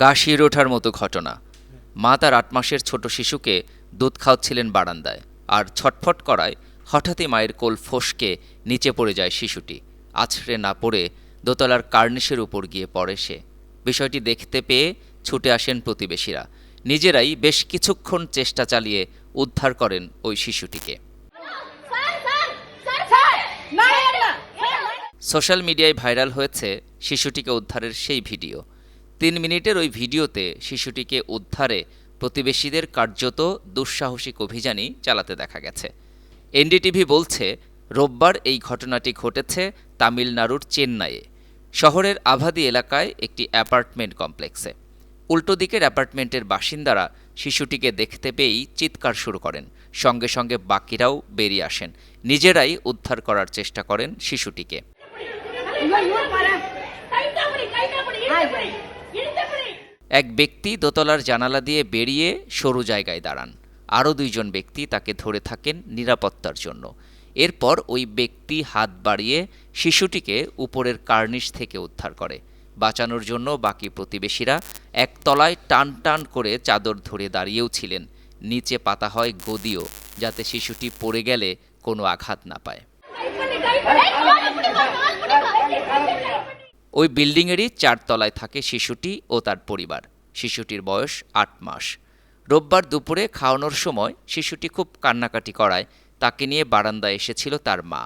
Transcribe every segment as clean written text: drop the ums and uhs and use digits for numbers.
গা শিউরে ওঠার মতো ঘটনা। মা তার ৮ মাসের ছোট শিশুকে দুধ খাওয়াচ্ছিলেন বারান্দায়, আর ছটফট করায় হঠাৎই মায়ের কোল ফসকে নিচে পড়ে যায় শিশুটি। আছড়ে না পড়ে দোতলার কার্নিশের উপর গিয়ে পড়ে সে। বিষয়টি দেখতে পেয়ে ছুটে আসেন প্রতিবেশীরা। নিজেরাই বেশ কিছুক্ষণ চেষ্টা চালিয়ে উদ্ধার করেন ওই শিশুটিকে। সোশ্যাল মিডিয়ায় ভাইরাল হয়েছে শিশুটিকে উদ্ধারের সেই ভিডিও। ৩ মিনিটের ওই ভিডিওতে শিশুটিকে উদ্ধারে প্রতিবেশীদের কার্যত দুঃসাহসিক অভিযানই চালাতে দেখা গেছে। এনডিটিভি বলছে, রোববার এই ঘটনাটি ঘটেছে তামিলনাড়ুর চেন্নাইয়ে। শহরের আভাদি এলাকায় একটি অ্যাপার্টমেন্ট কমপ্লেক্সে। উল্টো দিকের অ্যাপার্টমেন্টের বাসিন্দারা শিশুটিকে দেখতে পেয়েই চিৎকার শুরু করেন। সঙ্গে সঙ্গে বাকিরাও বেরিয়ে আসেন। নিজেরাই উদ্ধার করার চেষ্টা করেন শিশুটিকে। এক ব্যক্তি দোতলার জানালা দিয়ে বেরিয়ে সরু জায়গায় দাঁড়ান। আরও ২ জন ব্যক্তি তাকে ধরে থাকেন নিরাপত্তার জন্য। এরপর ওই ব্যক্তি হাত বাড়িয়ে শিশুটিকে উপরের কার্নিশ থেকে উদ্ধার করে। বাঁচানোর জন্য বাকি প্রতিবেশীরা একতলায় টান টান করে চাদর ধরে দাঁড়িয়েও ছিলেন। নিচে পাতা হয় গদিও, যাতে শিশুটি পড়ে গেলে কোনো আঘাত না পায়। ওই বিল্ডিংয়েরই ৪ তলায় থাকে শিশুটি ও তার পরিবার। শিশুটির বয়স ৮ মাস। রোববার দুপুরে খাওয়ানোর সময় শিশুটি খুব কান্নাকাটি করায় তাকে নিয়ে বারান্দায় এসেছিল তার মা।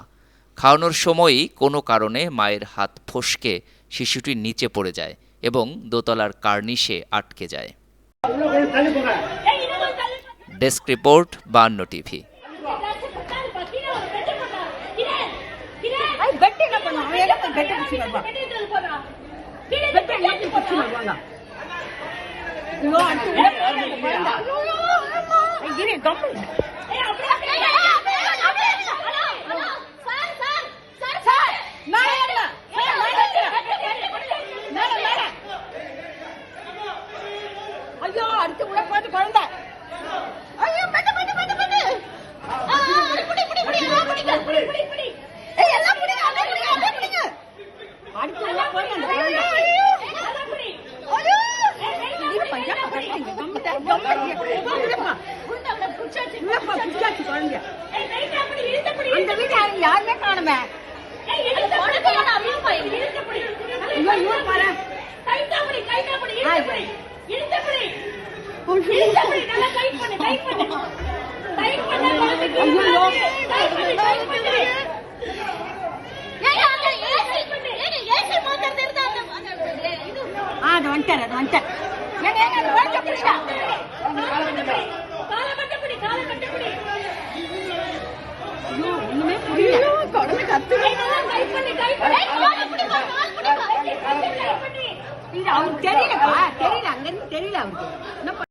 খাওয়ানোর সময়ই কোনো কারণে মায়ের হাত ফসকে শিশুটি নিচে পড়ে যায় এবং দোতলার কার্নিশে আটকে যায়। Desk report, 52 TV. ஐயோ அடுத்து உள்ள போட்டு குழந்தை ஐயோ பட்டு பட்டு பட்டு பட்டு புடி புடி புடி எல்லாம் புடிங்க புடி புடி புடி ஏய் எல்லாம் புடிங்க எல்லாம் புடிங்க எல்லாம் புடிங்க அடுத்து உள்ள போய் அந்த குழந்தை ஐயோ எல்லாம் புடி ஐயோ இது பையா பக்கறீங்க கம்மா குண்டவள புடிச்சாச்சு புடிச்சாச்சு குழந்தை ஏய் கைட்டா புடி இழுத்து புடி அந்த வீட்ல யாருமே காணோமே ஏய் இழுத்து புடி நான் அப்படியே போய் இழுத்து புடி ஐயோ ஐயோ பாரு கைட்டா புடி இழுத்து புடி இழுத்து புடி நல்லா டைட் பண்ணு டைட் பண்ணு டைட் பண்ணு ஐயோ டைட் பண்ணு டைட் பண்ணு ஏய் அந்த ஏசி பண்ணு ஏசி மாத்தறது இருந்தா அந்த இது அது வந்துட்ட ஏங்க வளைச்சு புடிடா கால கட்ட புடி ஐயோ இன்னுமே புரியல கடமை கத்து நல்லா டைட் பண்ணு கால புடி கால் புடி டைட் பண்ணு இது அவருக்கு தெரியல அங்க இருந்து தெரியல அவருக்கு